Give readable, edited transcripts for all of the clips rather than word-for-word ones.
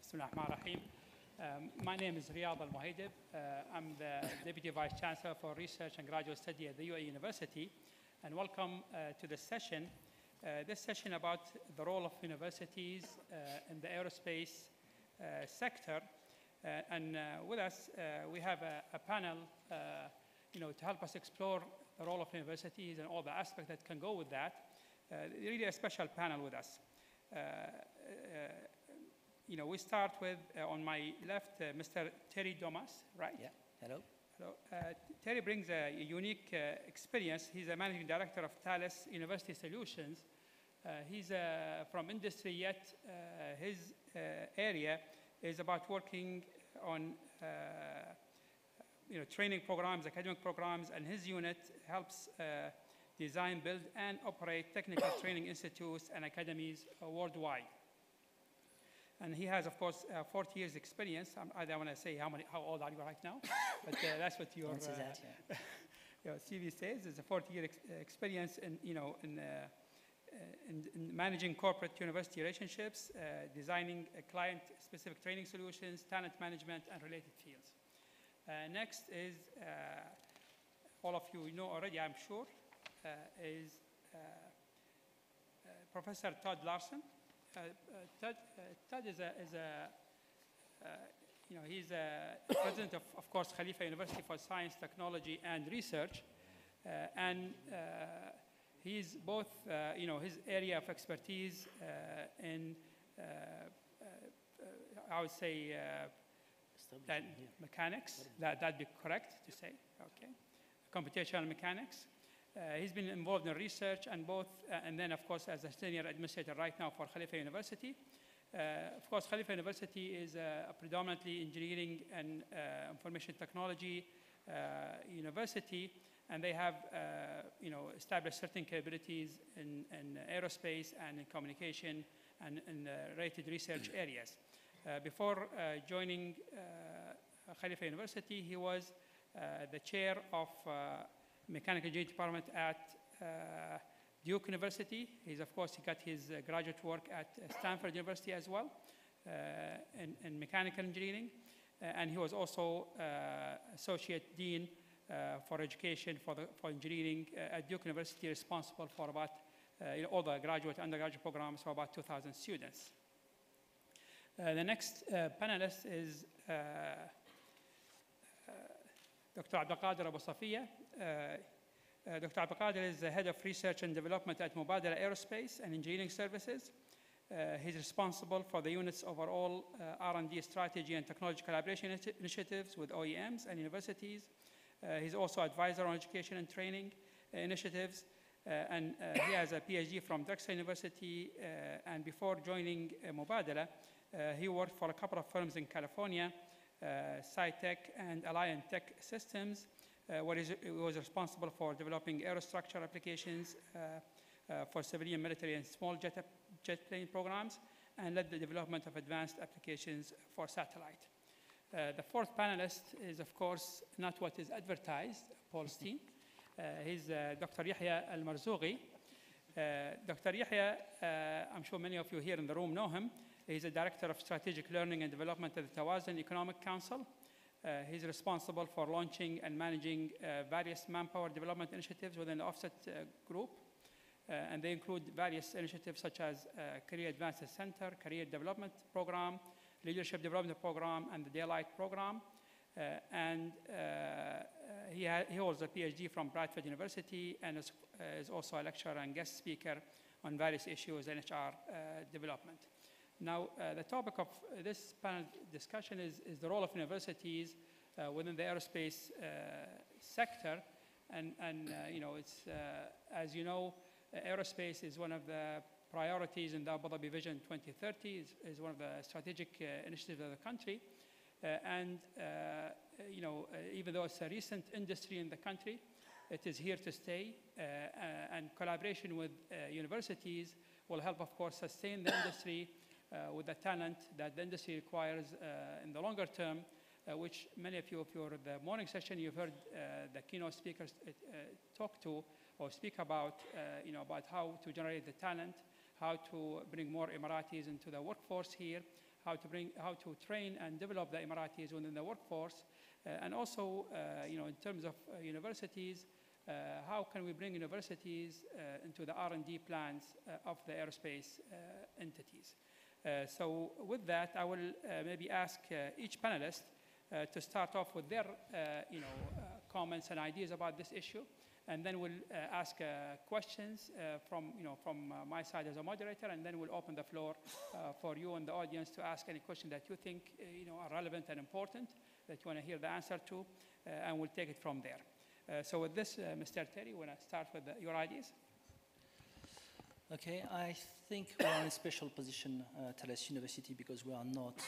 Bismillahirrahmanirrahim. My name is Reyadh Mehaideb. I'm the Deputy Vice Chancellor for Research and Graduate Study at the UAE University. And welcome to this session. This session about the role of universities in the aerospace sector. And with us, we have a panel to help us explore the role of universities and all the aspects that can go with that. Really a special panel with us. We start with, on my left, Mr. Terry Domas, right? Yeah, hello. Hello. Terry brings a unique experience. He's a managing director of Thales University Solutions. He's from industry, yet his area is about working on training programs, academic programs, and his unit helps design, build, and operate technical training institutes and academies worldwide. And he has, of course, 40 years experience. I don't want to say how old are you right now, but that's what your CV says. It's a 40-year experience in managing corporate university relationships, designing client-specific training solutions, talent management, and related fields. Next is, all of you know already, I'm sure, is Professor Todd Larson. Todd is he's president of course, Khalifa University for Science, Technology, and Research, and he's both, his area of expertise in, I would say, mechanics. That'd be correct to say. Okay, computational mechanics. He's been involved in research and then of course as a senior administrator right now for Khalifa University. Of course, Khalifa University is a predominantly engineering and information technology university, and they have established certain capabilities in aerospace and in communication and in related research areas. Before joining Khalifa University, he was the chair of Mechanical Engineering Department at Duke University. He got his graduate work at Stanford University as well in mechanical engineering. And he was also Associate Dean for Education for Engineering at Duke University, responsible for about all the graduate, undergraduate programs for about 2,000 students. The next panelist is Dr. Abdelkader Abu Safiya. Dr. Abdelkader is the head of research and development at Mubadala Aerospace and Engineering Services. He's responsible for the unit's overall R&D strategy and technology collaboration initiatives with OEMs and universities. He's also advisor on education and training initiatives. And he has a PhD from Drexel University. And before joining Mubadala, he worked for a couple of firms in California, SciTech and Alliant Tech Systems, where he was responsible for developing aerostructure applications for civilian, military, and small jet plane programs, and led the development of advanced applications for satellite. The fourth panelist is, of course, not what is advertised, Paul Steen. He's Dr. Yahya Al-Marzoughi. Dr. Yahya, I'm sure many of you here in the room know him. He's a director of strategic learning and development at the Tawazun Economic Council. He's responsible for launching and managing various manpower development initiatives within the Offset group. And they include various initiatives such as Career Advancement Center, Career Development Program, Leadership Development Program, and the Daylight Program. He holds a PhD from Bradford University and is also a lecturer and guest speaker on various issues in HR development. Now, the topic of this panel discussion is the role of universities within the aerospace sector. And it's, as you know, aerospace is one of the priorities in the Abu Dhabi Vision 2030, is one of the strategic initiatives of the country. Even though it's a recent industry in the country, it is here to stay. And collaboration with universities will help, of course, sustain the industry with the talent that the industry requires in the longer term, which many of you, if you're the morning session, you've heard the keynote speakers talk to or speak about, about how to generate the talent, how to bring more Emiratis into the workforce here, how to train and develop the Emiratis within the workforce, and also, in terms of universities, how can we bring universities into the R&D plans of the aerospace entities? So with that, I will maybe ask each panelist to start off with their comments and ideas about this issue, and then we'll ask questions from my side as a moderator, and then we'll open the floor for you and the audience to ask any question that you think are relevant and important that you want to hear the answer to, and we'll take it from there. So with this, Mr. Terry, want to start with your ideas? Okay, I think we are in a special position, Thales University, because we are not,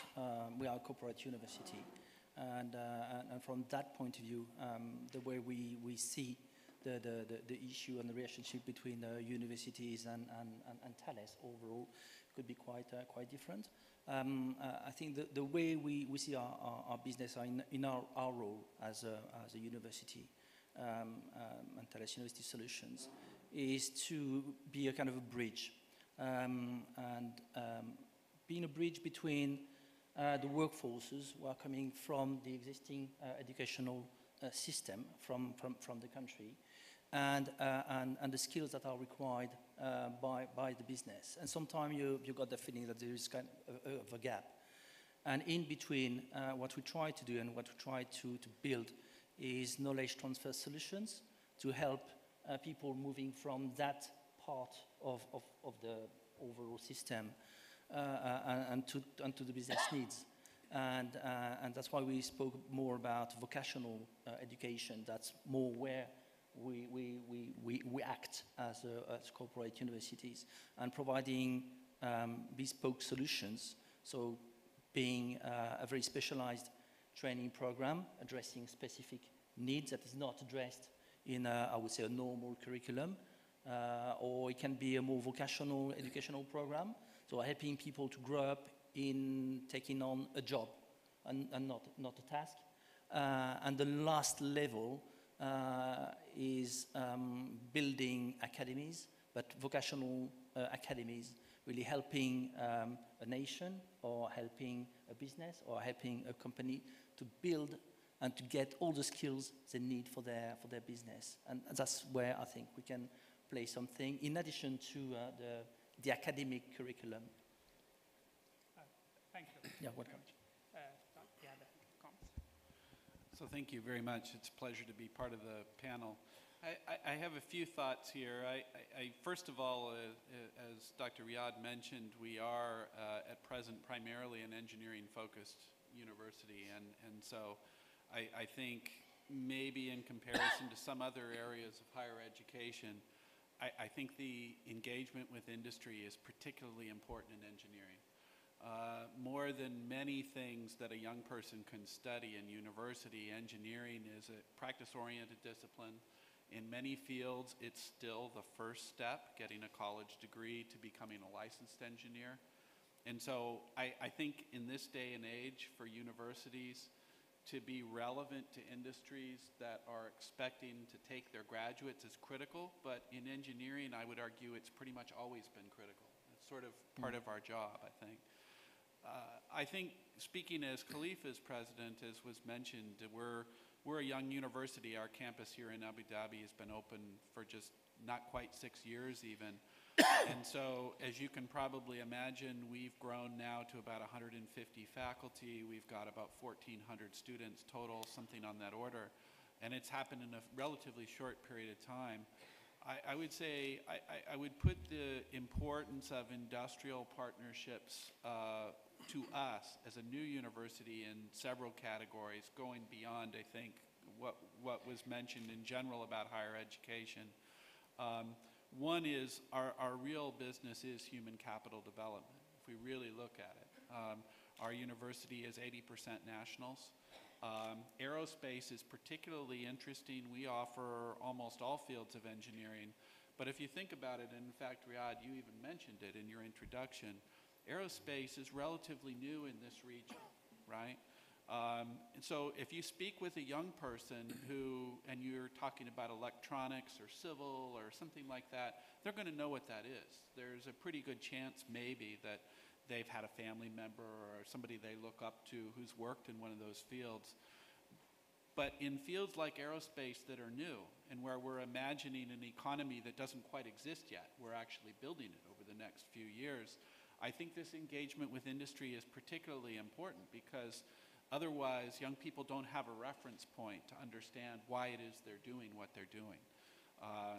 we are a corporate university. And from that point of view, the way we see the issue and the relationship between universities and Thales overall could be quite different. I think the way we see our business in our role as a university and Thales University Solutions is to be a kind of a bridge, being a bridge between the workforces who are coming from the existing educational system from the country, and the skills that are required by the business. And sometimes you got the feeling that there is kind of a gap. And in between, what we try to do and what we try to build is knowledge transfer solutions to help people moving from that part of the overall system and to the business needs. And that's why we spoke more about vocational education. That's more where we act as corporate universities, and providing bespoke solutions. So being a very specialized training program addressing specific needs that is not addressed in I would say a normal curriculum, or it can be a more vocational educational program, so helping people to grow up in taking on a job and not a task. And the last level is building academies, but vocational academies, really helping a nation or helping a business or helping a company to build and to get all the skills they need for their business. And that's where I think we can play something in addition to the academic curriculum. Thank you. Yeah, welcome. So thank you very much. It's a pleasure to be part of the panel. I have a few thoughts here. First of all, as Dr. Reyadh mentioned, we are at present primarily an engineering-focused university, and so I think maybe in comparison to some other areas of higher education, I think the engagement with industry is particularly important in engineering. More than many things that a young person can study in university, engineering is a practice-oriented discipline. In many fields, it's still the first step, getting a college degree to becoming a licensed engineer. And so I think in this day and age for universities to be relevant to industries that are expecting to take their graduates is critical, but in engineering, I would argue it's pretty much always been critical. It's sort of part of our job, I think. I think, speaking as Khalifa's president, as was mentioned, we're a young university. Our campus here in Abu Dhabi has been open for just not quite 6 years even. And so, as you can probably imagine, we've grown now to about 150 faculty. We've got about 1,400 students total, something on that order. And it's happened in a relatively short period of time. I would say I would put the importance of industrial partnerships to us as a new university in several categories, going beyond, I think, what was mentioned in general about higher education. One is our real business is human capital development, if we really look at it. Our university is 80% nationals. Aerospace is particularly interesting. We offer almost all fields of engineering. But if you think about it, and in fact, Reyadh, you even mentioned it in your introduction, aerospace is relatively new in this region, right? And so if you speak with a young person and you're talking about electronics or civil or something like that, they're going to know what that is. There's a pretty good chance maybe that they've had a family member or somebody they look up to who's worked in one of those fields. But in fields like aerospace that are new and where we're imagining an economy that doesn't quite exist yet, we're actually building it over the next few years. I think this engagement with industry is particularly important because otherwise young people don't have a reference point to understand why it is they're doing what they're doing.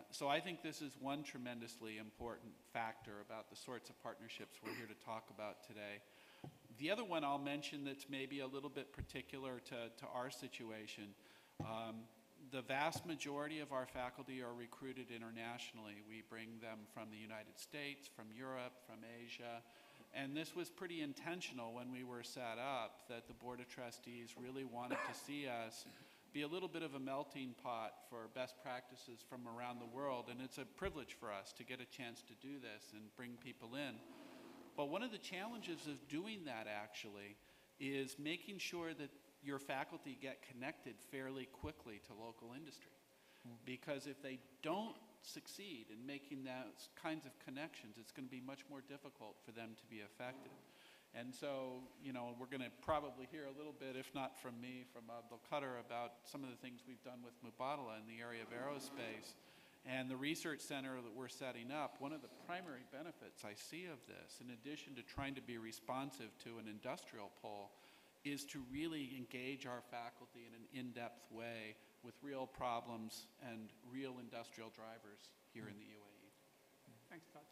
So I think this is one tremendously important factor about the sorts of partnerships we're here to talk about today. The other one I'll mention that's maybe a little bit particular to our situation, the vast majority of our faculty are recruited internationally. We bring them from the United States, from Europe, from Asia, and this was pretty intentional when we were set up, that the Board of Trustees really wanted to see us be a little bit of a melting pot for best practices from around the world, and it's a privilege for us to get a chance to do this and bring people in. But one of the challenges of doing that actually is making sure that your faculty get connected fairly quickly to local industry. Because if they don't succeed in making those kinds of connections, it's going to be much more difficult for them to be effective. And so, you know, we're going to probably hear a little bit, if not from me, from Abdul Qadir about some of the things we've done with Mubadala in the area of aerospace. And the research center that we're setting up, one of the primary benefits I see of this, in addition to trying to be responsive to an industrial pole, is to really engage our faculty in an in-depth way with real problems and real industrial drivers here in the UAE. Thanks, Todd.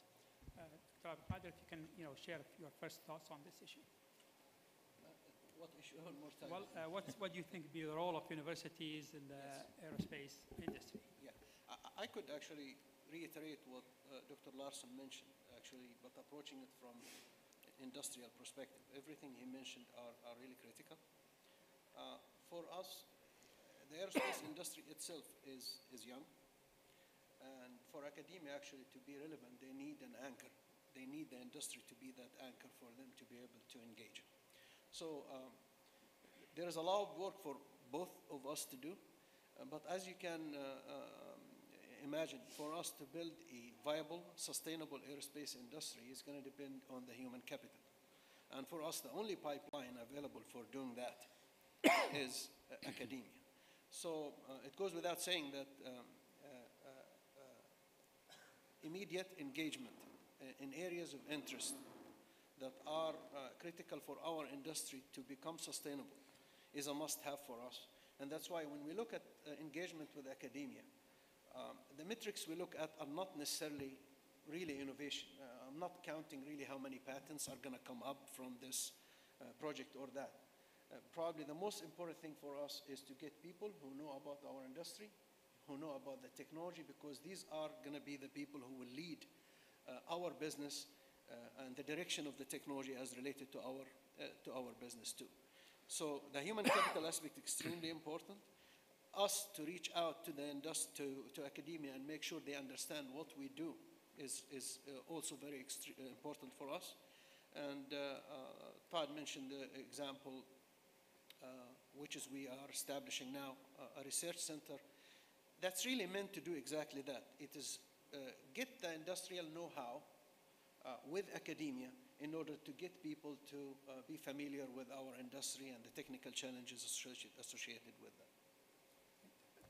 Dr. Qadir, if you can, share your first thoughts on this issue. What issue? More time. Well, what do you think would be the role of universities in the aerospace industry? Yeah, I could actually reiterate what Dr. Larson mentioned, actually, but approaching it from industrial perspective. Everything he mentioned are really critical. For us, the aerospace industry itself is young, and for academia actually to be relevant, they need an anchor. They need the industry to be that anchor for them to be able to engage. So there is a lot of work for both of us to do, but as you can imagine, for us to build a viable, sustainable aerospace industry is going to depend on the human capital. And for us, the only pipeline available for doing that is academia. So it goes without saying that immediate engagement in areas of interest that are critical for our industry to become sustainable is a must-have for us. And that's why when we look at engagement with academia, the metrics we look at are not necessarily really innovation. I'm not counting really how many patents are going to come up from this project or that. Probably the most important thing for us is to get people who know about our industry, who know about the technology, because these are going to be the people who will lead our business and the direction of the technology as related to our business too. So the human capital aspect is extremely important. Us to reach out to the industry, to academia, and make sure they understand what we do is also very important for us. And Todd mentioned the example, which is we are establishing now a research center that's really meant to do exactly that. It is get the industrial know-how with academia in order to get people to be familiar with our industry and the technical challenges associated with that.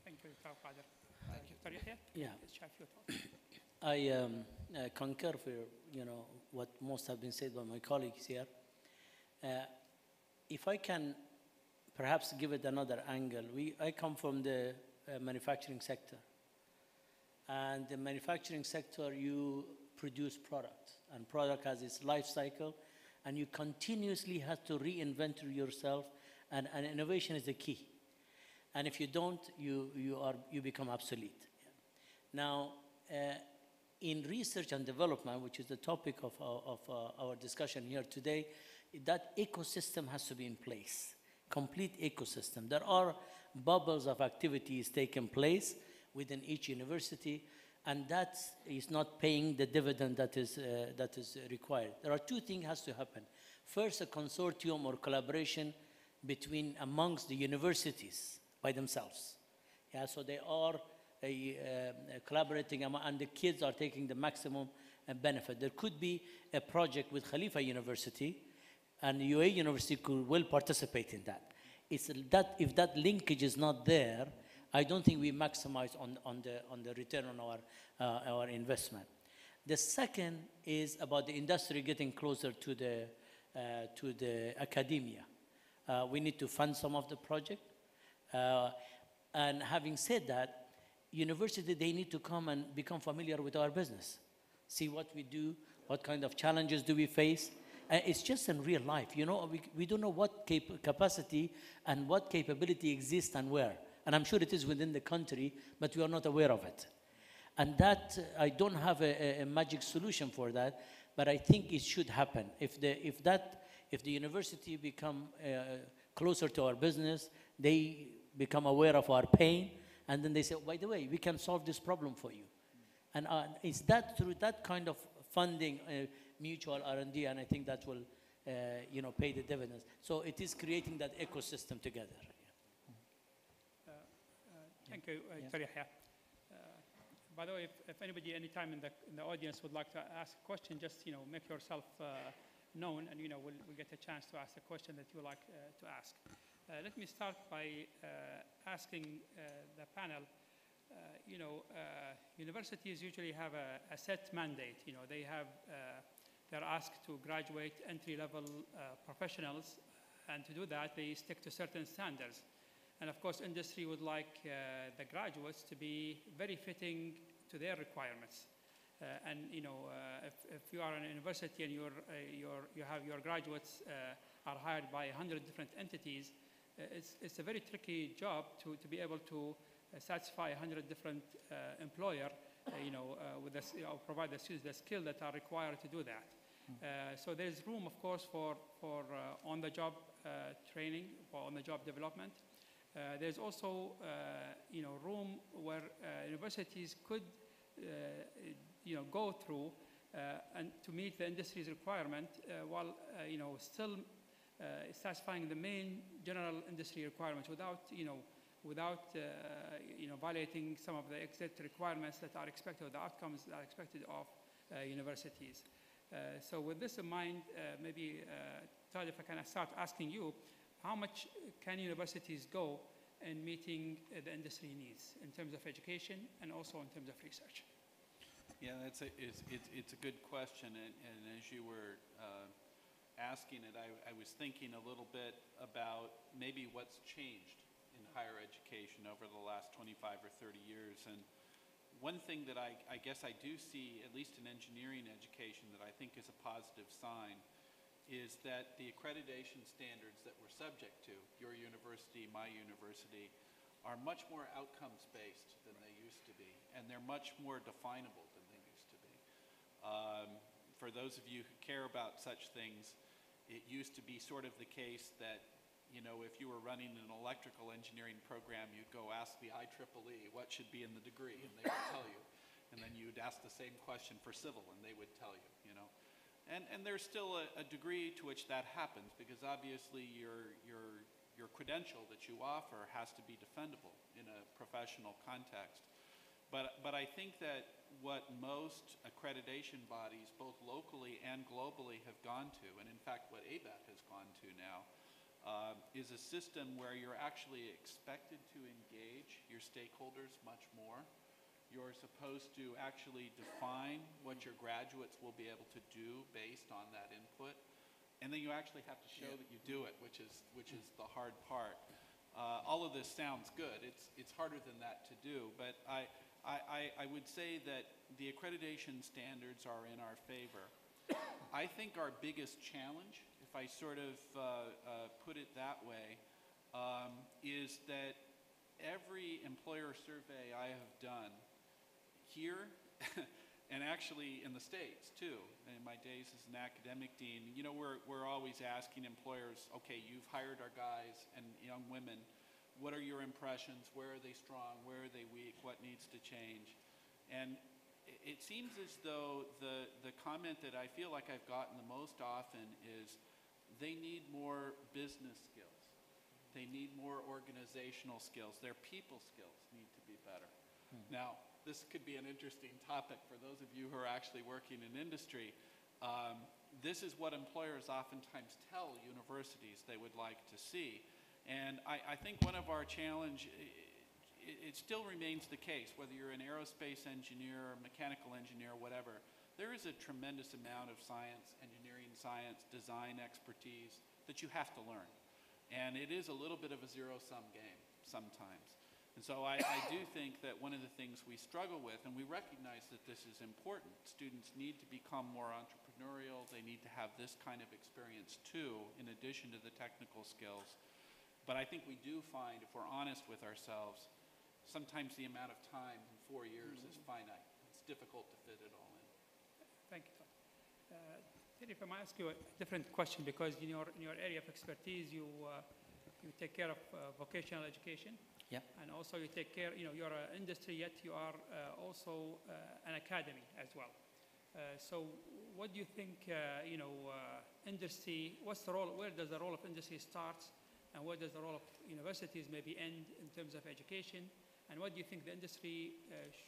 Thank you, Dr. Qadir. Thank you. Dr. Yahya? Yeah. Let's share your thoughts. I concur for what most have been said by my colleagues here. If I can perhaps give it another angle, I come from the manufacturing sector, and the manufacturing sector, you produce product, and product has its life cycle, and you continuously have to reinvent yourself, and innovation is the key. And if you don't, you become obsolete. Now, in research and development, which is the topic of our discussion here today, that ecosystem has to be in place, complete ecosystem. There are bubbles of activities taking place within each university, and that is not paying the dividend that is required. There are two things has to happen. First, a consortium or collaboration amongst the universities by themselves. Yeah, so they are collaborating, and the kids are taking the maximum benefit. There could be a project with Khalifa University, and UAE University will participate in that. It's that if that linkage is not there, I don't think we maximize on the return on our investment. The second is about the industry getting closer to the academia. We need to fund some of the project. And having said that, university, they need to come and become familiar with our business. See what we do, what kind of challenges do we face. It's just in real life. You know, we don't know what capacity and what capability exists and where. And I'm sure it is within the country, but we are not aware of it. And that, I don't have a magic solution for that, but I think it should happen. If the university become closer to our business, they become aware of our pain, and then they say, by the way, we can solve this problem for you. And it's that through that kind of funding, mutual R&D, and I think that will, you know, pay the dividends. So it is creating that ecosystem together. Thank you, Dr. Yahya. By the way, if anybody, anytime in the audience would like to ask a question, just make yourself known, and we'll get a chance to ask the question that you like to ask. Let me start by asking the panel. Universities usually have a set mandate. They're asked to graduate entry-level professionals, and to do that, they stick to certain standards. And of course, industry would like the graduates to be very fitting to their requirements. If you are in a university and your graduates are hired by 100 different entities, it's a very tricky job to be able to satisfy 100 different employer, provide the students the skill that are required to do that. So there's room, of course, for on-the-job training, for on-the-job development. There's also, room where universities could, go through and to meet the industry's requirement while, still satisfying the main general industry requirements without violating some of the exit requirements that are expected, or the outcomes that are expected of universities. So with this in mind, maybe, Todd, if I can start asking you, how much can universities go in meeting the industry needs in terms of education and also in terms of research? Yeah, it's a good question, and as you were asking it, I was thinking a little bit about maybe what's changed in higher education over the last 25 or 30 years. And one thing that I guess I do see, at least in engineering education, that I think is a positive sign is that the accreditation standards that we're subject to, your university, my university, are much more outcomes-based than they used to be, and they're much more definable than they used to be. For those of you who care about such things, it used to be sort of the case that, if you were running an electrical engineering program, you'd go ask the IEEE what should be in the degree, and they would tell you. And then you'd ask the same question for civil, and they would tell you, And there's still a degree to which that happens, because obviously your credential that you offer has to be defendable in a professional context. But I think that what most accreditation bodies, both locally and globally, have gone to, and in fact what ABET has gone to now, is a system where you're actually expected to engage your stakeholders much more. You're supposed to actually define what your graduates will be able to do based on that input. And then you actually have to show that you do it, which is the hard part. All of this sounds good. It's harder than that to do, but I would say that the accreditation standards are in our favor. I think our biggest challenge, if I sort of put it that way, is that every employer survey I have done here, and actually in the States too, in my days as an academic dean, we're always asking employers, okay, you've hired our guys and young women, what are your impressions? Where are they strong? Where are they weak? What needs to change? And it seems as though the comment that I feel like I've gotten the most often is they need more business skills. They need more organizational skills. Their people skills need to be better. Now, this could be an interesting topic for those of you who are actually working in industry. This is what employers oftentimes tell universities they would like to see. And I think one of our challenge, it still remains the case, whether you're an aerospace engineer, mechanical engineer, whatever, there is a tremendous amount of science, engineering science, design expertise that you have to learn. And it is a little bit of a zero-sum game sometimes. And so I do think that one of the things we struggle with, and we recognize that this is important, students need to become more entrepreneurial, they need to have this kind of experience too, in addition to the technical skills. But I think we do find, if we're honest with ourselves, sometimes the amount of time in 4 years is finite. It's difficult to fit it all in. Thank you. Terry, if I might ask you a different question, because in your area of expertise, you take care of vocational education. Yeah. And also you take care, you're an industry, yet you are also an academy as well. So what do you think, industry, what's the role, where does the role of industry start, and where does the role of universities maybe end in terms of education? And what do you think the industry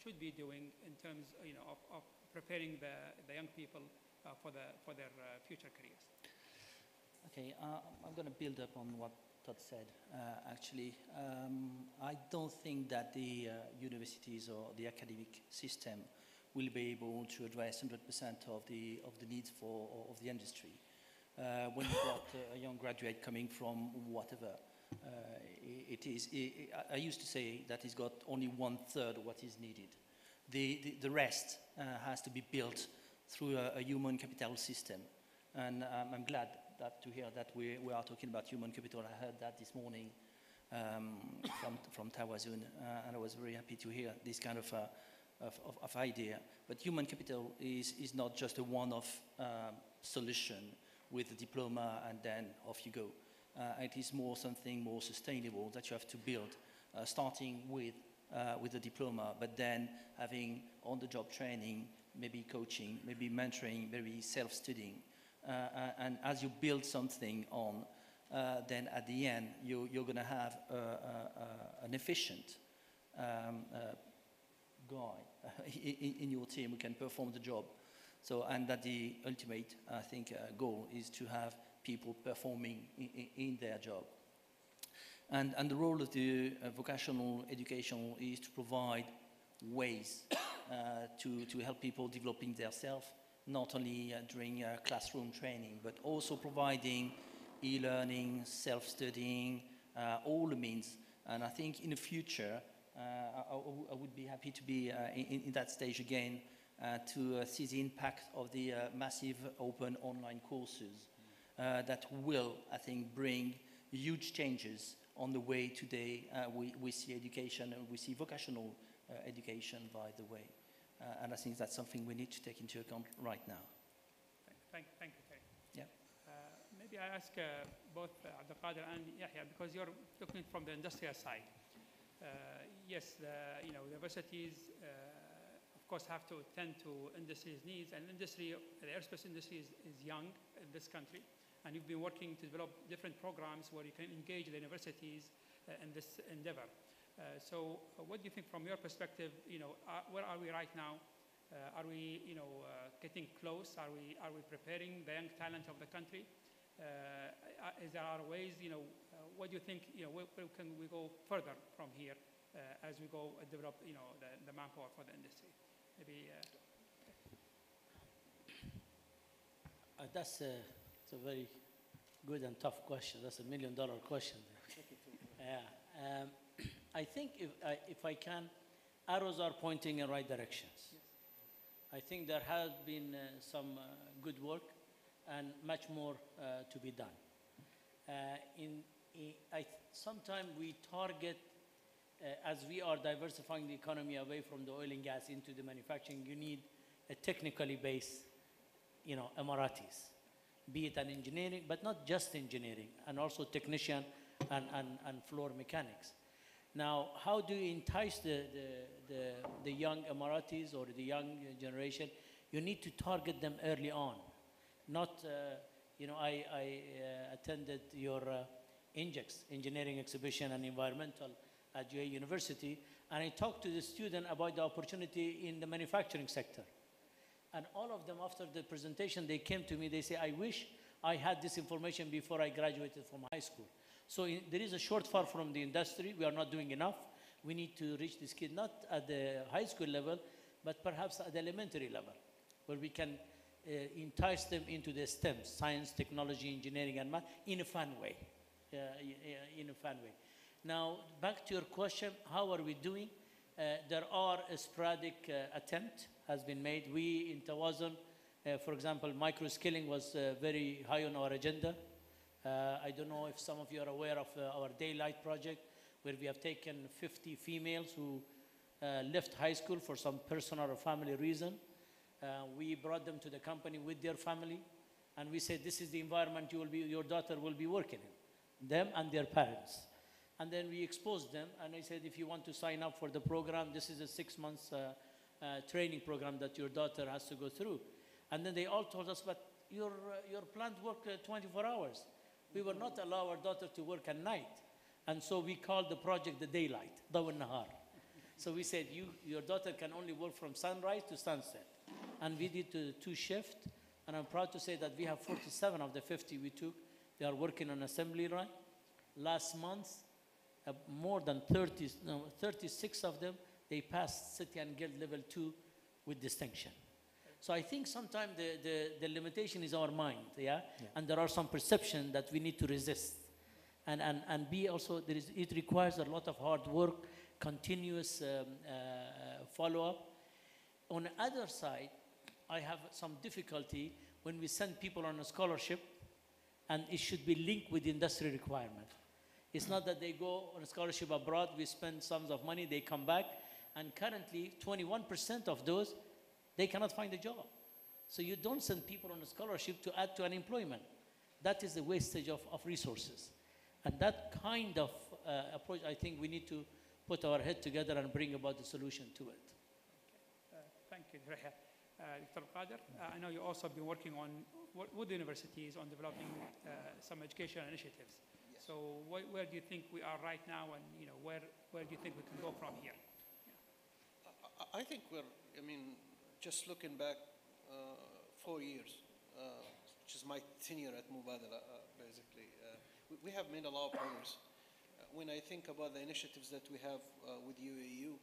should be doing in terms, of preparing the young people for their future careers? Okay, I'm going to build up on what Todd said. Actually, I don't think that the universities or the academic system will be able to address 100% of the needs of the industry. When you've got a young graduate coming from whatever, I used to say that he's got only 1/3 of what is needed. The rest has to be built through a human capital system. And I'm glad to hear that we are talking about human capital. I heard that this morning from Tawazun, and I was very happy to hear this kind of idea. But human capital is not just a one-off solution with a diploma and then off you go. It is something more sustainable that you have to build, starting with a diploma, but then having on-the-job training, maybe coaching, maybe mentoring, maybe self-studying. And as you build something on, then at the end, you're going to have an efficient guy in your team who can perform the job. So, and that the ultimate, I think, goal is to have people performing in their job. And the role of the vocational education is to provide ways to help people developing themselves, not only during classroom training, but also providing e-learning, self-studying, all the means. And I think in the future, I would be happy to be in that stage again, to see the impact of the massive open online courses that will, I think, bring huge changes on the way today we see education, and we see vocational education, by the way. And I think that's something we need to take into account right now. Thank you, Terry. Yeah. Maybe I ask both Abdelkader and Yahya, because you're looking from the industrial side. Yes, the universities, of course, have to attend to industry's needs, and industry, the aerospace industry is young in this country, and you've been working to develop different programs where you can engage the universities in this endeavor. So what do you think from your perspective, where are we right now? Are we, getting close? Are we preparing the young talent of the country? Is there are ways, what do you think, where can we go further from here as we go develop, the manpower for the industry? Maybe. That's a very good and tough question. That's $1 million question. Yeah. I think if I can, arrows are pointing in right directions. Yes. I think there has been some good work and much more to be done. Sometimes we target, as we are diversifying the economy away from the oil and gas into the manufacturing, you need a technically based, Emiratis, be it an engineering, but not just engineering, and also technician and floor mechanics. Now, how do you entice the young Emiratis or the young generation? You need to target them early on. Not, I attended your ENGEX, Engineering Exhibition and Environmental at UA University, And I talked to the student about the opportunity in the manufacturing sector. And all of them, after the presentation, they came to me, they say, I wish I had this information before I graduated from high school. So there is a shortfall from the industry. We are not doing enough. We need to reach this kid, not at the high school level, but perhaps at the elementary level, where we can entice them into the STEM, science, technology, engineering, and math, in a fun way, in a fun way. Now, back to your question, how are we doing? There are a sporadic attempt has been made. We, in Tawazun, for example, micro-skilling was very high on our agenda. I don't know if some of you are aware of our Daylight project, where we have taken 50 females who left high school for some personal or family reason. We brought them to the company with their family, and we said, this is the environment your daughter will be working in, them and their parents. And then we exposed them, and I said, if you want to sign up for the program, this is a 6 months training program that your daughter has to go through. And then they all told us, but your plant work 24 hours. We will not allow our daughter to work at night. And so we called the project the Daylight, Dawn Nahar. So we said, your daughter can only work from sunrise to sunset. And we did 2 shifts, and I'm proud to say that we have 47 of the 50 we took. They are working on assembly line. Last month, more than 36 of them, they passed City and Guild level 2 with distinction. So I think sometimes the limitation is our mind, yeah? And there are some perceptions that we need to resist. And be also, it requires a lot of hard work, continuous follow-up. On the other side, I have some difficulty when we send people on a scholarship, and it should be linked with the industry requirement. It's not that they go on a scholarship abroad, we spend sums of money, they come back, and currently 21% of those, they cannot find a job. So you don't send people on a scholarship to add to unemployment. That is the wastage of resources. And that kind of approach, I think we need to put our head together and bring about the solution to it. Thank you, Reyadh. Dr. Qadir, I know you also have been working with the universities on developing some educational initiatives. Yes. So where do you think we are right now, and where do you think we can go from here? Yeah. I think just looking back 4 years, which is my tenure at Mubadala, basically, we have made a lot of progress. When I think about the initiatives that we have with UAU,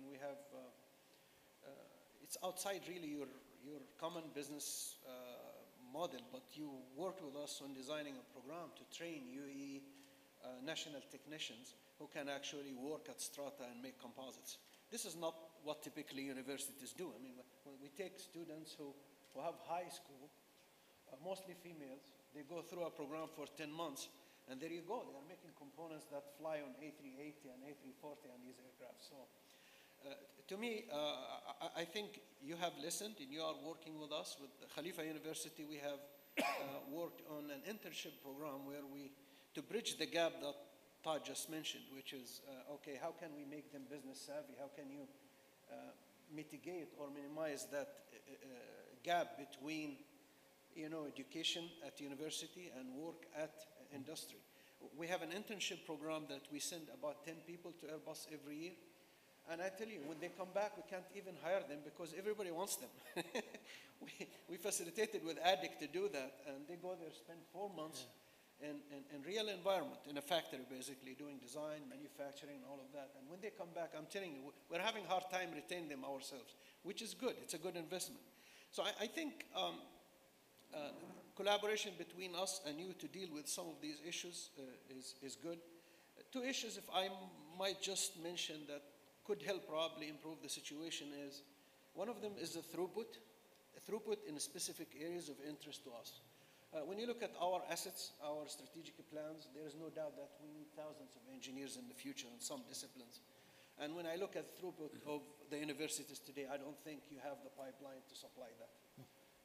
we have, it's outside really your common business model, but you worked with us on designing a program to train UAE national technicians who can actually work at strata and make composites. This is not what typically universities do. When we take students who have high school, mostly females, they go through a program for 10 months, and there you go. They are making components that fly on A380 and A340 on these aircraft. So to me, I think you have listened, and you are working with us. With Khalifa University, we have worked on an internship program where to bridge the gap that Todd just mentioned, which is, okay, how can we make them business savvy? How can you mitigate or minimize that gap between education at university and work at industry? We have an internship program that we send about 10 people to Airbus every year. And I tell you, when they come back, we can't even hire them because everybody wants them. we facilitated with ADIC to do that, and they go there, spend 4 months in real environment, in a factory basically, doing design, manufacturing, all of that. And when they come back, I'm telling you, we're having a hard time retaining them ourselves, which is good. It's a good investment. So I think collaboration between us and you to deal with some of these issues is good. 2 issues, if I might just mention, that could help probably improve the situation is, one of them is the throughput in specific areas of interest to us. When you look at our assets, our strategic plans, there is no doubt that we need thousands of engineers in the future in some disciplines. And when I look at throughput of the universities today, I don't think you have the pipeline to supply that.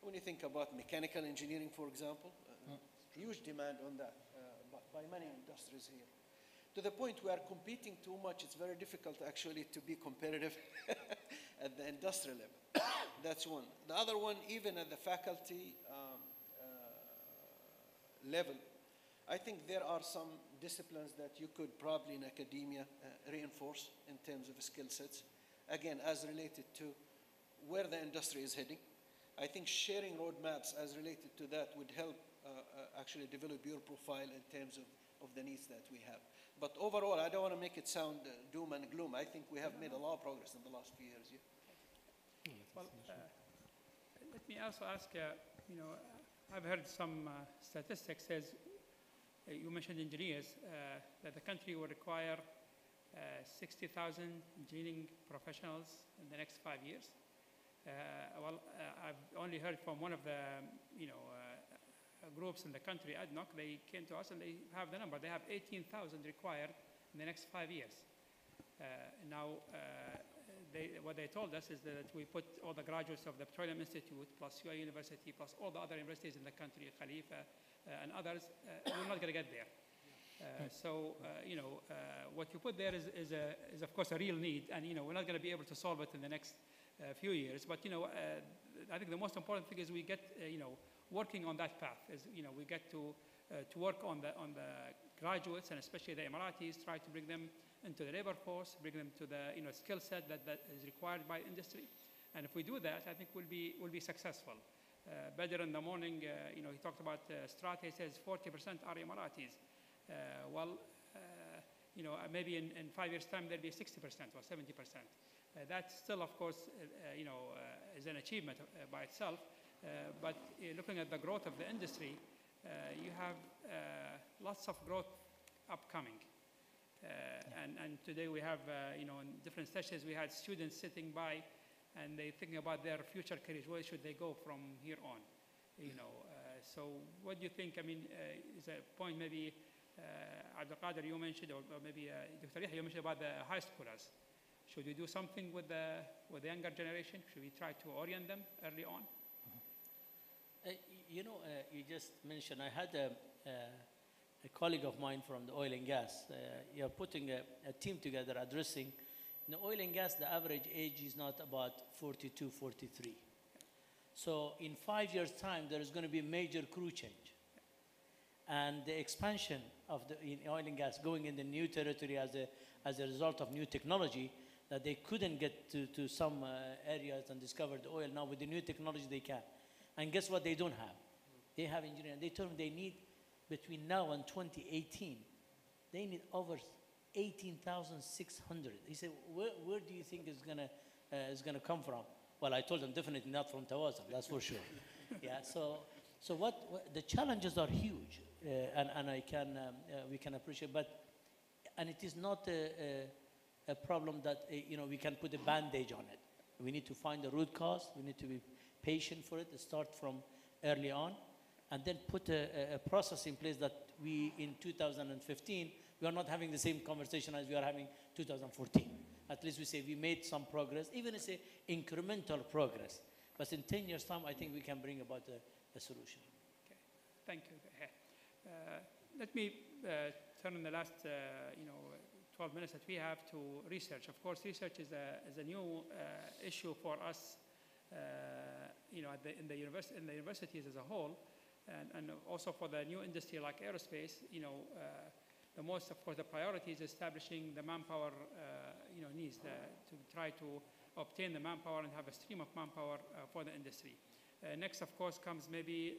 When you think about mechanical engineering, for example, huge demand on that by many industries here. To the point we are competing too much, it's very difficult actually to be competitive at the industrial level. That's one. The other one, even at the faculty level, I think there are some disciplines that you could probably in academia reinforce in terms of skill sets, again, as related to where the industry is heading. I think sharing roadmaps as related to that would help actually develop your profile in terms of the needs that we have. But overall, I don't want to make it sound doom and gloom. I think we have made a lot of progress in the last few years. Yeah. Well, let me also ask, you know, I've heard some statistics says, you mentioned engineers, that the country will require 60,000 engineering professionals in the next 5 years. Well, I've only heard from one of the, you know, groups in the country, ADNOC. They came to us and they have the number. They have 18,000 required in the next 5 years. Now, what they told us is that we put all the graduates of the Petroleum Institute, plus UAE University, plus all the other universities in the country, Khalifa and others, we're not going to get there. So, you know, what you put there is of course a real need, and, you know, we're not going to be able to solve it in the next few years. But, you know, I think the most important thing is we get, you know, working on that path. Is, you know, we get to work on the graduates, and especially the Emiratis, try to bring them into the labor force, bring them to the, you know, skill set that is required by industry. And if we do that, I think we'll be successful. Better in the morning, you know, he talked about Strata. He says 40% are Emiratis. Well, you know, maybe in 5 years' time there'll be 60% or 70%. That still, of course, you know, is an achievement by itself. But looking at the growth of the industry, you have lots of growth upcoming. And today we have, you know, in different sessions we had students sitting by, and they thinking about their future careers. Where should they go from here on? You know, so what do you think? I mean, is a point maybe Abdul Qadir you mentioned, or maybe Dr. Yahya you mentioned about the high schoolers. Should we do something with the younger generation? Should we try to orient them early on? You know, you just mentioned, I had a colleague of mine from the oil and gas. You're putting a team together addressing, in the oil and gas, the average age is not about 42, 43. So in 5 years' time, there is going to be a major crew change. And the expansion of in oil and gas going in the new territory as a result of new technology, that they couldn't get to some areas and discover the oil. Now with the new technology they can. And guess what they don't have? They have engineering. They told me they need, between now and 2018, they need over 18,600. He said, where do you think is gonna come from? Well, I told them definitely not from Tawazun, that's for sure. Yeah, so what the challenges are huge, and we can appreciate, and it is not a problem that you know, we can put a bandage on it. We need to find the root cause. We need to be patient for it, start from early on, and then put a process in place that we, in 2015, we are not having the same conversation as we are having 2014. At least we say we made some progress, even if it's incremental progress. But in 10 years' time, I think we can bring about a solution. Okay, thank you. Let me turn in the last, you know, 12 minutes that we have to research. Of course, research is a new issue for us, you know, in the universities as a whole, and also for the new industry like aerospace. You know, the most, of course, the priority is establishing the manpower, you know, needs to try to obtain the manpower and have a stream of manpower for the industry. Next, of course, comes maybe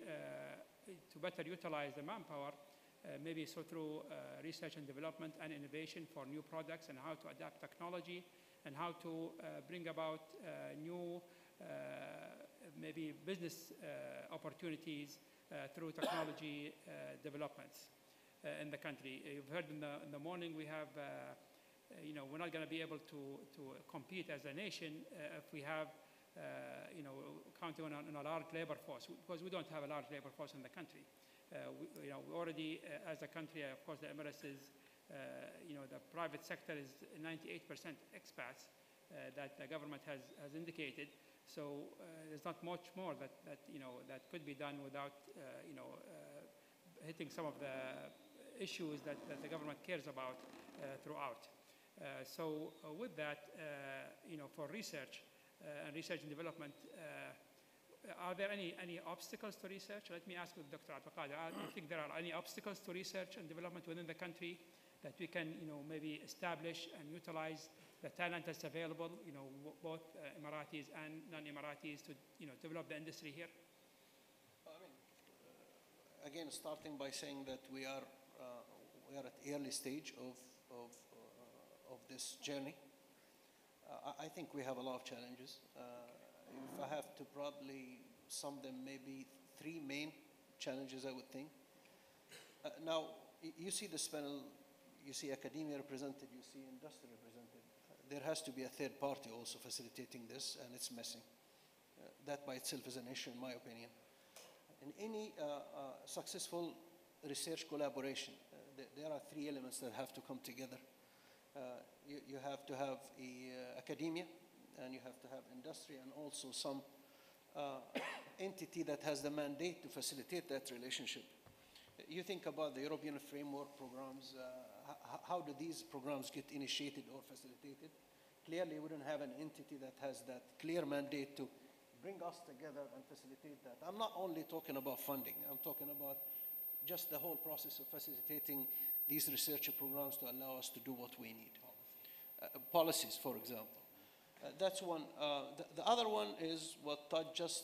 to better utilize the manpower, maybe so through research and development and innovation for new products, and how to adapt technology, and how to bring about new maybe business opportunities through technology developments in the country. You've heard in the morning we have, you know, we're not going to be able to compete as a nation if we have, you know, counting on a large labor force, because we don't have a large labor force in the country. You know, we already, as a country, of course, the Emirates is, you know, the private sector is 98% expats that the government has indicated. So there's not much more that you know, that could be done without, you know, hitting some of the issues that the government cares about throughout. So with that, you know, for research and development, Are there any obstacles to research? Let me ask with Dr. Abdelkader. Do you think there are any obstacles to research and development within the country that we can, maybe establish and utilize the talent that's available, both Emiratis and non-Emiratis to, develop the industry here? I mean, again, starting by saying that we are at early stage of this journey. I think we have a lot of challenges. If I have to probably sum them, maybe 3 main challenges, I would think. Now, you see this panel, you see academia represented, you see industry represented. There has to be a third party also facilitating this, and it's missing. That by itself is an issue, in my opinion. In any successful research collaboration, there are 3 elements that have to come together. You have to have academia, and you have to have industry, and also some entity that has the mandate to facilitate that relationship. You think about the European framework programs, how do these programs get initiated or facilitated? Clearly, we don't have an entity that has that clear mandate to bring us together and facilitate that. I'm not only talking about funding, I'm talking about just the whole process of facilitating these research programs to allow us to do what we need. Policies, for example. That's one. The other one is what Todd just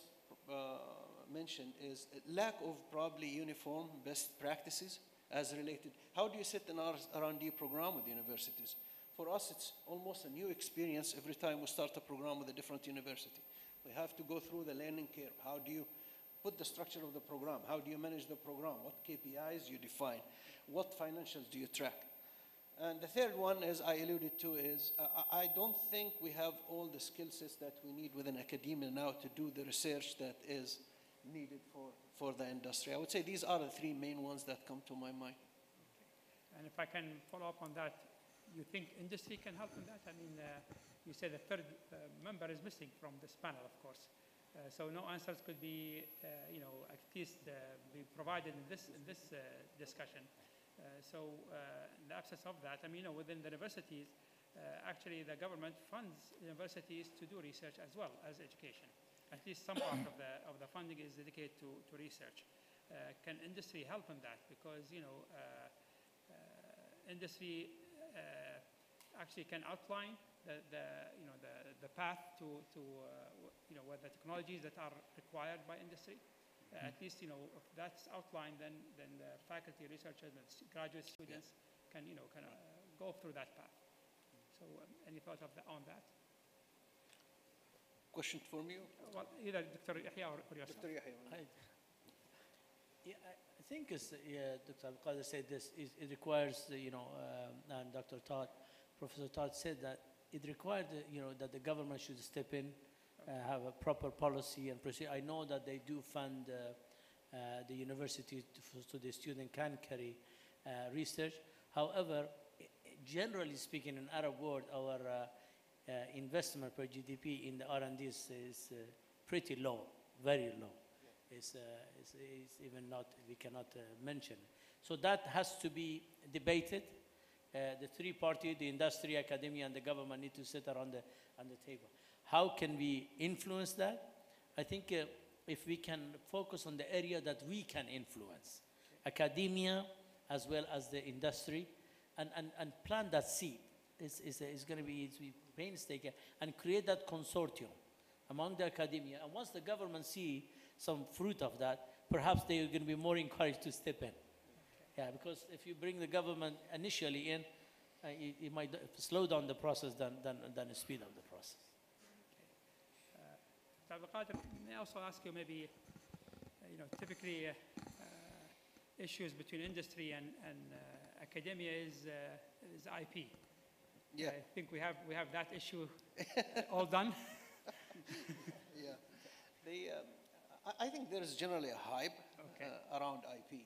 mentioned, is lack of probably uniform best practices as related. How do you set an R&D program with universities? For us, it's almost a new experience every time we start a program with a different university. We have to go through the learning curve. How do you put the structure of the program? How do you manage the program? What KPIs you define? What financials do you track? And the third one, as I alluded to, is I don't think we have all the skill sets that we need within academia now to do the research that is needed for the industry. I would say these are the 3 main ones that come to my mind. Okay. And if I can follow up on that, you think industry can help in that? I mean, you said the third member is missing from this panel, of course. So no answers could be, at least be provided in this discussion. So in the absence of that, I mean, within the universities, actually the government funds universities to do research as well as education. At least some part of the funding is dedicated to research. Can industry help in that? Because, industry actually can outline the path to what the technologies that are required by industry. At least, if that's outlined, then the faculty, researchers, and graduate students can, kind of go through that path. So, any thoughts on that? Question from you? Well, either Dr. Yahya or yourself. Dr. Yahya. I think, Dr. Abdelkader said this, it requires, and Dr. Todd, Professor Todd said that it required, that the government should step in, have a proper policy and procedure. I know that they do fund the university so the student can carry research. However, generally speaking, in Arab world, our investment per GDP in the R&D is pretty low, very low. It's even not, we cannot mention. So that has to be debated. The 3 parties, the industry, academia, and the government need to sit around the table. How can we influence that? I think if we can focus on the area that we can influence, academia as well as the industry, and plant that seed. It's going to be painstaking, and create that consortium among the academia. And once the government see some fruit of that, perhaps they are going to be more encouraged to step in. Yeah, because if you bring the government initially in, it might slow down the process than speed up the process. Dr. Abdelkader, may I also ask you maybe, typically issues between industry and academia is IP. Yeah. I think we have that issue all done. Yeah. I think there is generally a hype around IP.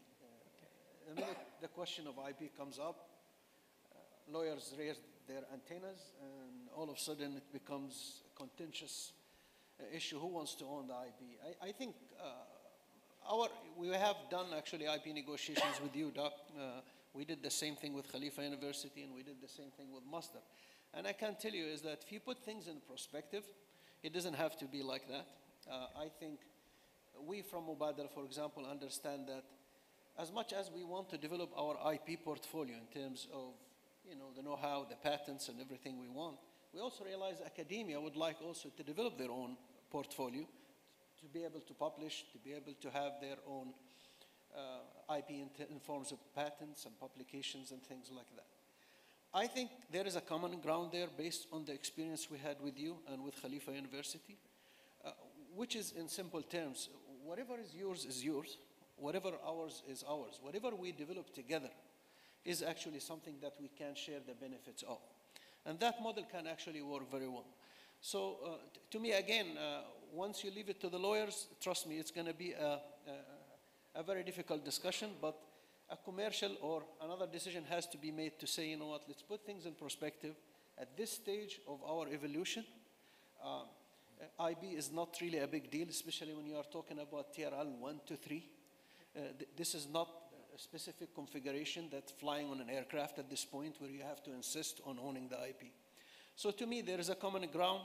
The minute the question of IP comes up, lawyers raise their antennas, and all of a sudden it becomes a contentious issue. Who wants to own the IP? I think we have done actually IP negotiations with you, Doc. We did the same thing with Khalifa University, and we did the same thing with Masdar. And I can tell you is that if you put things in perspective, it doesn't have to be like that. I think we from Mubadala, for example, understand that as much as we want to develop our IP portfolio in terms of the know-how, the patents, and everything we want, we also realize academia would like also to develop their own portfolio, to be able to publish, to be able to have their own IP in forms of patents and publications and things like that. I think there is a common ground there based on the experience we had with you and with Khalifa University, which is in simple terms, whatever is yours, whatever ours is ours. Whatever we develop together is actually something that we can share the benefits of. And that model can actually work very well. So to me, again, once you leave it to the lawyers, trust me, it's going to be a very difficult discussion, but a commercial or another decision has to be made to say, you know what, let's put things in perspective. At this stage of our evolution, IB is not really a big deal, especially when you are talking about TRL 1 to 3. This is not a specific configuration that's flying on an aircraft at this point where you have to insist on owning the IP. So to me, there is a common ground,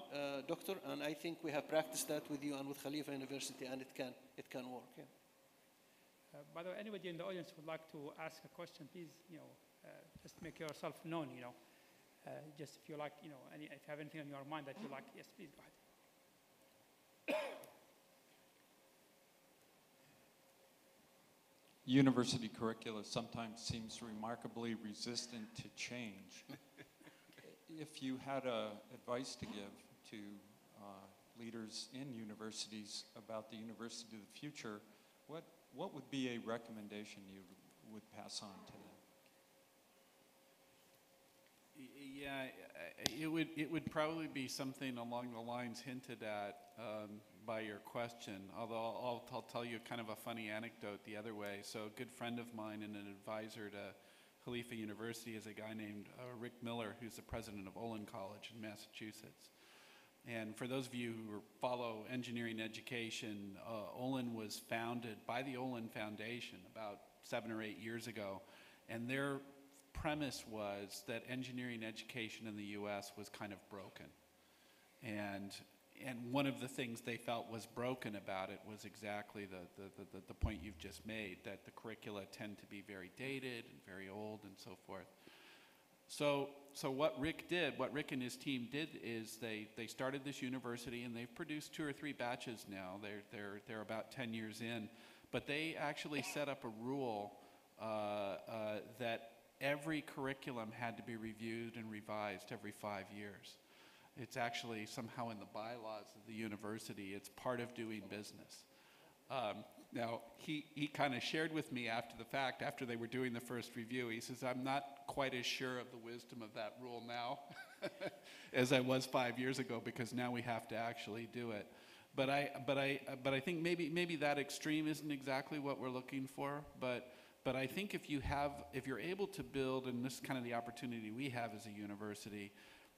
Doctor, and I think we have practiced that with you and with Khalifa University, and it can work. Yeah. By the way, anybody in the audience would like to ask a question, please, just make yourself known, just if you like, if you have anything on your mind that you like, yes, please go ahead. University curricula sometimes seems remarkably resistant to change. If you had advice to give to leaders in universities about the university of the future, what would be a recommendation you would pass on to them? Yeah, it would probably be something along the lines hinted at by your question, although I'll tell you kind of a funny anecdote the other way. So a good friend of mine and an advisor to Khalifa University is a guy named Rick Miller, who's the president of Olin College in Massachusetts. And for those of you who follow engineering education, Olin was founded by the Olin Foundation about 7 or 8 years ago, and their premise was that engineering education in the U.S. was kind of broken. And one of the things they felt was broken about it was exactly the point you've just made, that the curricula tend to be very dated and very old and so forth. So what Rick and his team did is they started this university, and they've produced 2 or 3 batches now. They're about 10 years in, but they actually set up a rule that every curriculum had to be reviewed and revised every 5 years. It's actually somehow in the bylaws of the university. It's part of doing business. Now, he kind of shared with me after the fact, after they were doing the first review, he says, I'm not quite as sure of the wisdom of that rule now as I was 5 years ago, because now we have to actually do it. But I think maybe that extreme isn't exactly what we're looking for, but I think if you're able to build, and this is kind of the opportunity we have as a university,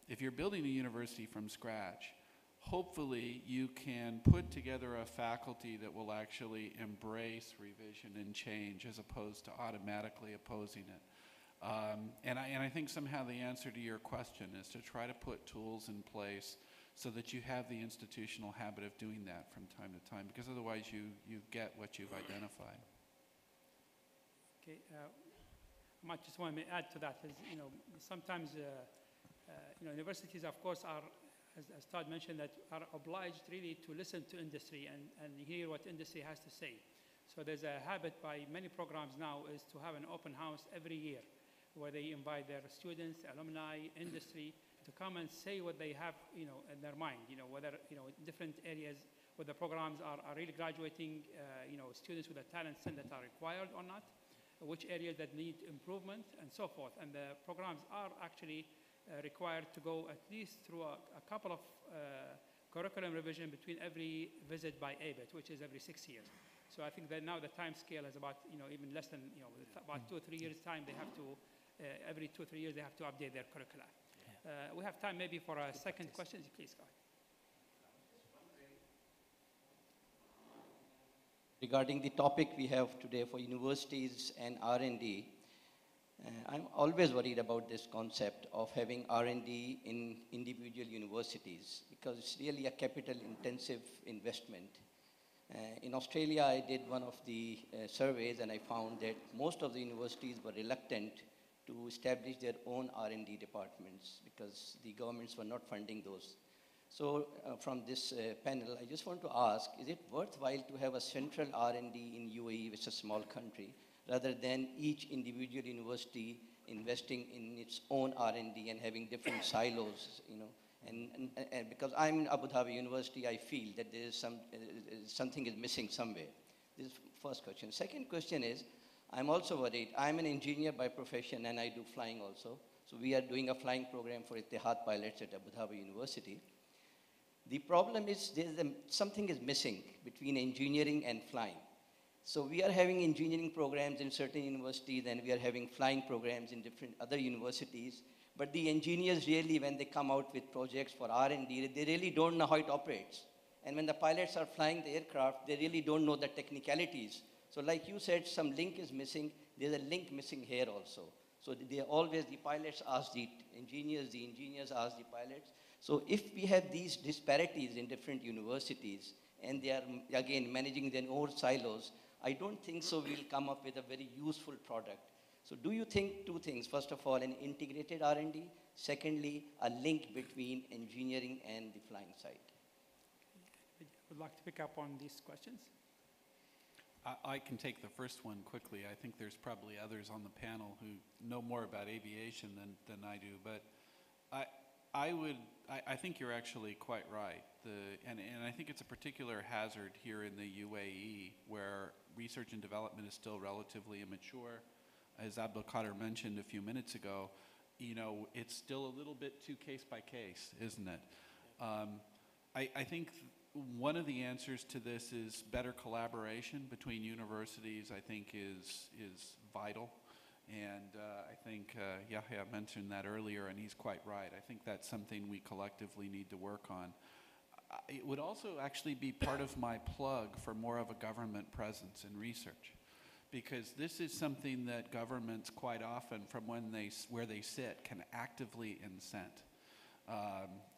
if you're building a university from scratch, hopefully you can put together a faculty that will actually embrace revision and change as opposed to automatically opposing it. And I think somehow the answer to your question is to try to put tools in place so that you have the institutional habit of doing that from time to time, because otherwise you get what you've identified. Okay, I might just want to add to that is, sometimes universities, of course, are, as Todd mentioned, that are obliged really to listen to industry and hear what industry has to say. So there's a habit by many programs now is to have an open house every year where they invite their students, alumni, industry to come and say what they have, in their mind, whether, different areas where the programs are really graduating, students with the talents that are required or not, which areas that need improvement, and so forth. And the programs are actually required to go at least through a couple of curriculum revision between every visit by ABET, which is every 6 years. So I think that now the time scale is about, even less than, about 2 or 3 years time, they have to, every 2 or 3 years, they have to update their curricula. We have time maybe for a second question. Please go ahead. Regarding the topic we have today for universities and R&D, I'm always worried about this concept of having R&D in individual universities, because it's really a capital-intensive investment in Australia, I did one of the surveys, and I found that most of the universities were reluctant to establish their own R&D departments because the governments were not funding those. So from this panel, I just want to ask, is it worthwhile to have a central R&D in UAE, which is a small country, rather than each individual university investing in its own R&D and having different silos, you know? And because I'm in Abu Dhabi University, I feel that there is something is missing somewhere. This is first question. Second question is, I'm also worried. I'm an engineer by profession and I do flying also. So we are doing a flying program for Ittihad pilots at Abu Dhabi University. The problem is something is missing between engineering and flying. So we are having engineering programs in certain universities and we are having flying programs in different other universities. But the engineers really, when they come out with projects for R&D, they really don't know how it operates. And when the pilots are flying the aircraft, they really don't know the technicalities. So like you said, some link is missing. There's a link missing here also. So the pilots ask the engineers ask the pilots. So if we have these disparities in different universities, and they are, again, managing their own silos, I don't think so we'll come up with a very useful product. So do you think two things? First of all, an integrated R&D. Secondly, a link between engineering and the flying side. Would like to pick up on these questions? I can take the first one quickly. I think there's probably others on the panel who know more about aviation than I do, but I think you're actually quite right. And I think it's a particular hazard here in the UAE where research and development is still relatively immature. As Abdul Qadir mentioned a few minutes ago, you know, it's still a little bit too case by case, isn't it? I think one of the answers to this is better collaboration between universities, I think is vital. And I think Yahya mentioned that earlier, and he's quite right. I think that's something we collectively need to work on. It would also actually be part of my plug for more of a government presence in research, because this is something that governments quite often, from where they sit, can actively incent.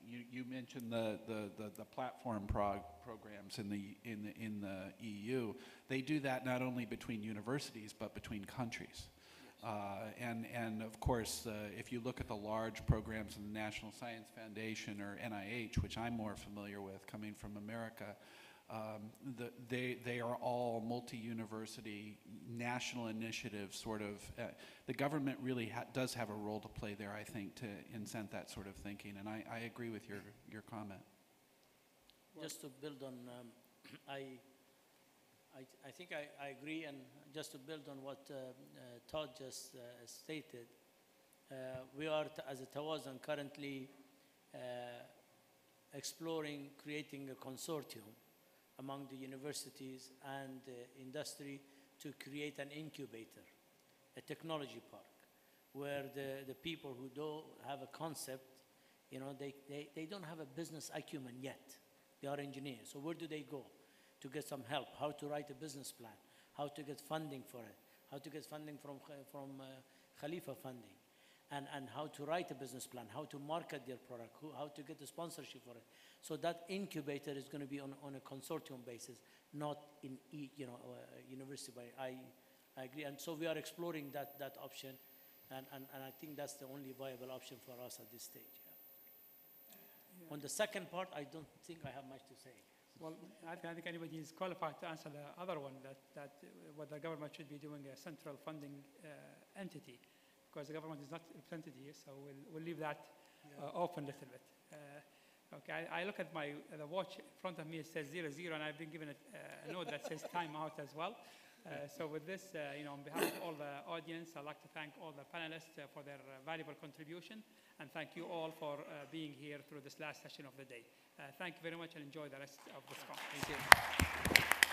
You mentioned the platform programs in the EU. They do that not only between universities but between countries. And of course, if you look at the large programs in the National Science Foundation or NIH, which I'm more familiar with coming from America, they are all multi-university national initiatives, sort of. The government really does have a role to play there, I think, to incent that sort of thinking. And I agree with your comment. Just to build on, I think I agree, and just to build on what Todd just stated, we are, as a Tawazun, currently exploring creating a consortium among the universities and industry to create an incubator, a technology park, where the people who do have a concept, you know, they don't have a business acumen yet. They are engineers. So where do they go to get some help? How to write a business plan? How to get funding for it? How to get funding from Khalifa funding? And how to write a business plan, how to market their product, how to get the sponsorship for it. So that incubator is going to be on a consortium basis, not in university. I agree, and so we are exploring that option, and I think that's the only viable option for us at this stage. Yeah. On the second part, I don't think I have much to say. Well, I think anybody is qualified to answer the other one, that what the government should be doing, a central funding entity, because the government is not represented here, so we'll leave that open a little bit. Okay, I look at the watch in front of me, it says 00, and I've been given a note that says time out as well. So with this, on behalf of all the audience, I'd like to thank all the panelists for their valuable contribution, and thank you all for being here through this last session of the day. Thank you very much, and enjoy the rest of this conference. Thank you.